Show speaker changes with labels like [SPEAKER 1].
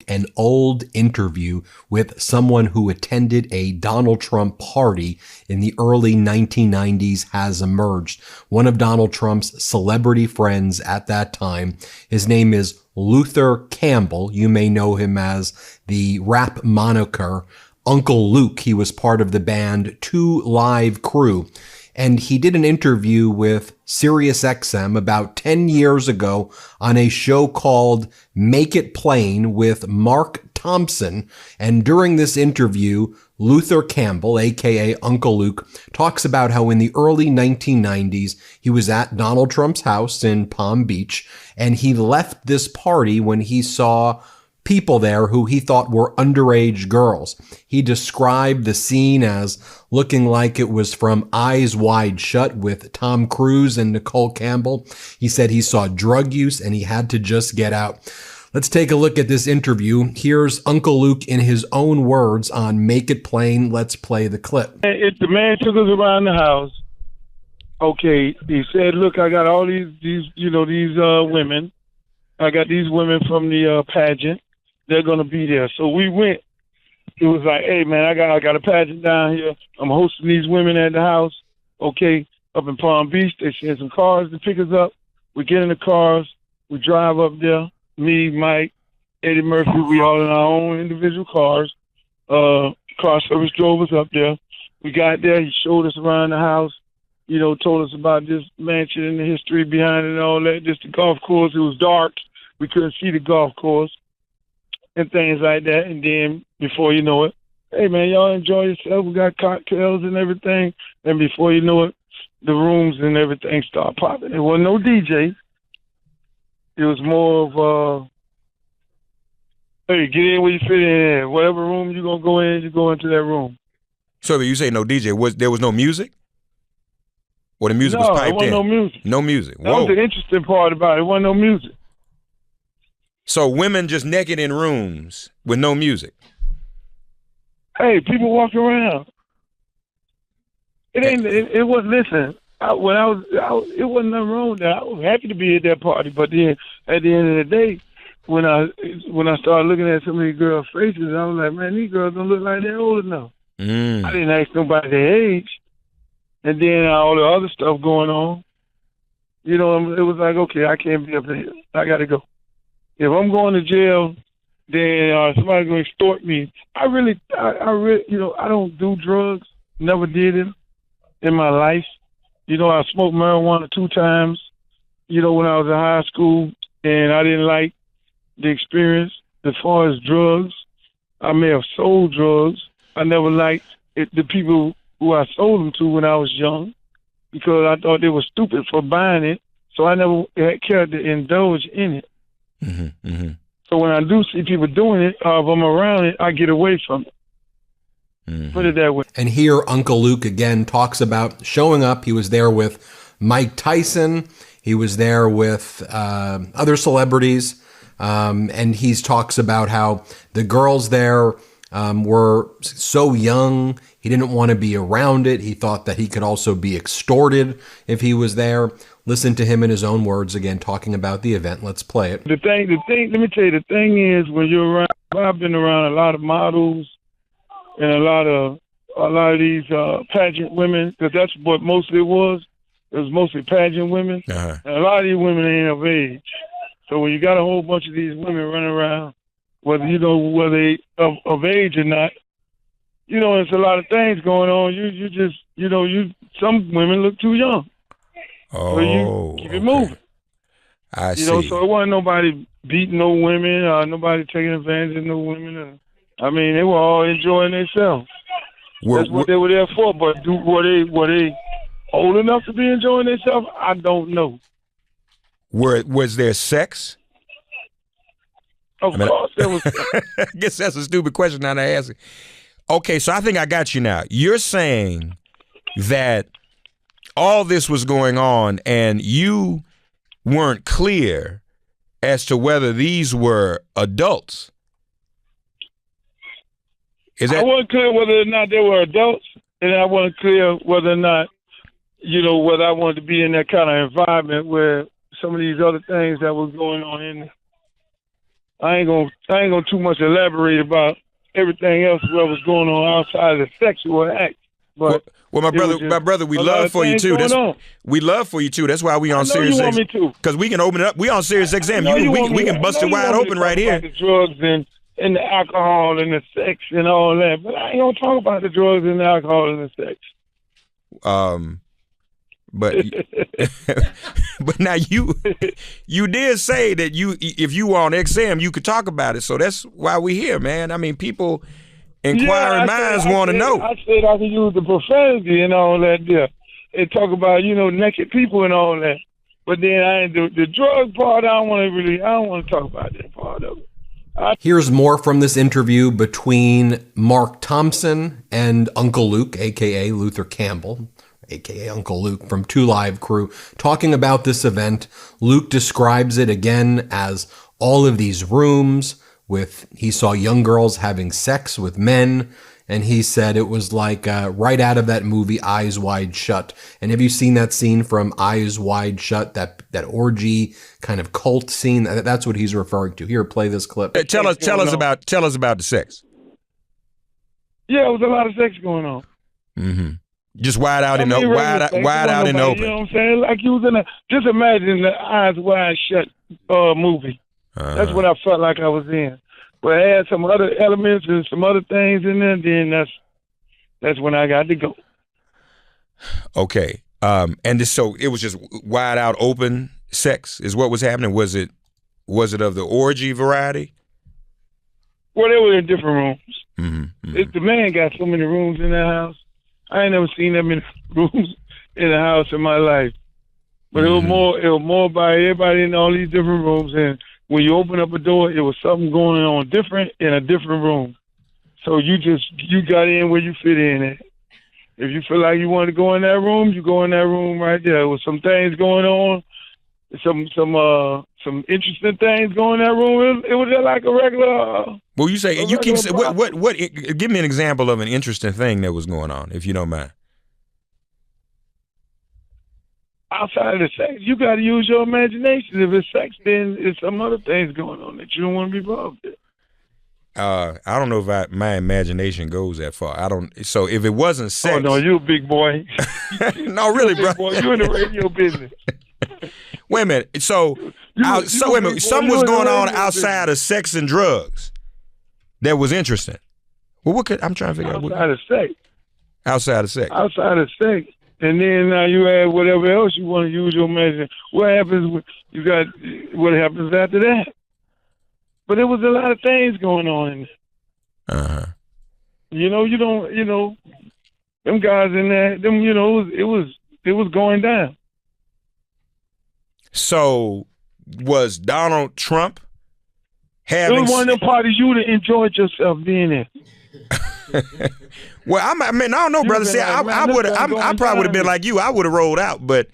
[SPEAKER 1] An old interview with someone who attended a Donald Trump party in the early 1990s has emerged. One of Donald Trump's celebrity friends at that time, his name is Luther Campbell. You may know him as the rap moniker Uncle Luke. He was part of the band Two Live Crew. And he did an interview with SiriusXM about 10 years ago on a show called Make It Plain with Mark Thompson. And during this interview, Luther Campbell, aka Uncle Luke, talks about how in the early 1990s, he was at Donald Trump's house in Palm Beach, and he left this party when he saw people there who he thought were underage girls. He described the scene as looking like it was from Eyes Wide Shut with Tom Cruise and Nicole Campbell. He said he saw drug use and he had to just get out. Let's take a look at this interview. Here's Uncle Luke in his own words on Make It Plain. Let's play the clip.
[SPEAKER 2] The man took us around the house. Okay, he said, look, I got all these women. I got these women from the pageant. They're going to be there. So we went. It was like, hey, man, I got a pageant down here. I'm hosting these women at the house, okay, up in Palm Beach. They send some cars to pick us up. We get in the cars. We drive up there. Me, Mike, Eddie Murphy, we all in our own individual cars. Car service drove us up there. We got there. He showed us around the house, told us about this mansion and the history behind it and all that. Just the golf course. It was dark. We couldn't see the golf course and things like that. And then before you know it, hey, man, y'all enjoy yourself. We got cocktails and everything. And before you know it, the rooms and everything start popping. There wasn't no DJ. It was more of, hey, get in where you fit in. Whatever room you're going to go in, you go into that room.
[SPEAKER 3] So you say no DJ. There was no music? Or the music was piped in?
[SPEAKER 2] No, there wasn't no music.
[SPEAKER 3] No music.
[SPEAKER 2] That was the interesting part about it. There wasn't no music.
[SPEAKER 3] So women just naked in rooms with no music?
[SPEAKER 2] Hey, people walking around. It wasn't, listen, it wasn't nothing wrong with that. I was happy to be at that party, but then at the end of the day, when I started looking at some of these girls' faces, I was like, man, these girls don't look like they're old enough. I didn't ask nobody their age. And then all the other stuff going on, it was like, okay, I can't be up here. I got to go. If I'm going to jail, then somebody's going to extort me. I really, I don't do drugs. Never did it in my life. I smoked marijuana 2 times, when I was in high school, and I didn't like the experience. As far as drugs, I may have sold drugs. I never liked the people who I sold them to when I was young because I thought they were stupid for buying it. So I never cared to indulge in it.
[SPEAKER 3] Mm-hmm, mm-hmm.
[SPEAKER 2] So when I do see people doing it, if I'm around it, I get away from it. Mm-hmm. Put it that way.
[SPEAKER 1] And here Uncle Luke again talks about showing up. He was there with Mike Tyson. He was there with other celebrities. And he talks about how the girls there were so young. He didn't want to be around it. He thought that he could also be extorted if he was there. Listen to him in his own words again, talking about the event. Let's play it.
[SPEAKER 2] The thing, let me tell you, the thing is when you're around, I've been around a lot of models and a lot of these pageant women, because that's what mostly it was. It was mostly pageant women.
[SPEAKER 3] Uh-huh.
[SPEAKER 2] And a lot of these women ain't of age. So when you got a whole bunch of these women running around, whether they of age or not, it's a lot of things going on. You just, some women look too young.
[SPEAKER 3] Oh,
[SPEAKER 2] so you keep it moving.
[SPEAKER 3] I see.
[SPEAKER 2] So it wasn't nobody beating no women, nobody taking advantage of no women. They were all enjoying themselves. That's what they were there for. But were they old enough to be enjoying themselves? I don't know.
[SPEAKER 3] Was there sex?
[SPEAKER 2] Of course there was sex.
[SPEAKER 3] I guess that's a stupid question now to ask. Okay, so I think I got you now. You're saying that all this was going on and you weren't clear as to whether these were adults.
[SPEAKER 2] I wasn't clear whether or not they were adults, and I wasn't clear whether or not, whether I wanted to be in that kind of environment where some of these other things that was going on in there. I ain't gonna too much elaborate about everything else what was going on outside of the sexual act. But
[SPEAKER 3] well, my brother, we love for you too. We love for you too. That's why we on Sirius XM. Because we can open it up. We on Sirius XM. We can bust it wide open right here.
[SPEAKER 2] The drugs and the alcohol and the sex and all that, but I ain't gonna talk about the drugs and the alcohol and the sex.
[SPEAKER 3] But but now you did say that if you were on XM you could talk about it, so that's why we here, man. I mean, people, inquiring minds want to know.
[SPEAKER 2] I said I could use the profanity and all that there, and talk about naked people and all that. But then I ain't the drug part. I don't want to talk about that part of it.
[SPEAKER 1] Here's more from this interview between Mark Thompson and Uncle Luke, a.k.a. Luther Campbell, a.k.a. Uncle Luke from 2 Live Crew, talking about this event. Luke describes it again as all of these rooms he saw young girls having sex with men, and he said it was like right out of that movie Eyes Wide Shut. And have you seen that scene from Eyes Wide Shut, that orgy kind of cult scene? That's what he's referring to. Here, play this clip.
[SPEAKER 3] Tell us about the sex.
[SPEAKER 2] Yeah, it was a lot of sex going on.
[SPEAKER 3] Mm-hmm. Just wide out in the open.
[SPEAKER 2] You know what I'm saying? Like you was just imagine the Eyes Wide Shut movie. That's what I felt like I was in. But it had some other elements and some other things in there. Then that's when I got to go.
[SPEAKER 3] Okay. So it was just wide out open sex is what was happening. Was it of the orgy variety?
[SPEAKER 2] Well, they were in different rooms.
[SPEAKER 3] Mm-hmm.
[SPEAKER 2] The man got so many rooms in that house. I ain't never seen that many rooms in a house in my life. But it was more by everybody in all these different rooms. And when you open up a door, it was something going on different in a different room. So you got in where you fit in at. If you feel like you want to go in that room, you go in that room right there. There was some things going on, some interesting things going in that room. It was just like a regular.
[SPEAKER 3] Well, you say you keep what? Give me an example of an interesting thing that was going on, if you don't mind.
[SPEAKER 2] Outside of the sex, you got to use your imagination. If it's sex, then it's some other things going on that you don't want to be involved in.
[SPEAKER 3] I don't know if my imagination goes that far. I don't. So if it wasn't sex,
[SPEAKER 2] oh no, you a big boy.
[SPEAKER 3] No, really, bro.
[SPEAKER 2] You in the radio business.
[SPEAKER 3] Wait a minute. So wait a minute. Something was going on outside of sex and drugs that was interesting. Well, I'm trying to figure out.
[SPEAKER 2] Outside of sex.
[SPEAKER 3] Outside of sex.
[SPEAKER 2] Outside of sex. And then now you add whatever else you want to use your imagination. What happens? What happens after that? But there was a lot of things going on in there. You don't. Them guys in there. It was going down.
[SPEAKER 3] So was Donald Trump having?
[SPEAKER 2] It was one of them parties you would have enjoyed yourself being in.
[SPEAKER 3] Well, I don't know, brother. See, I probably would have been like you. I would have rolled out, but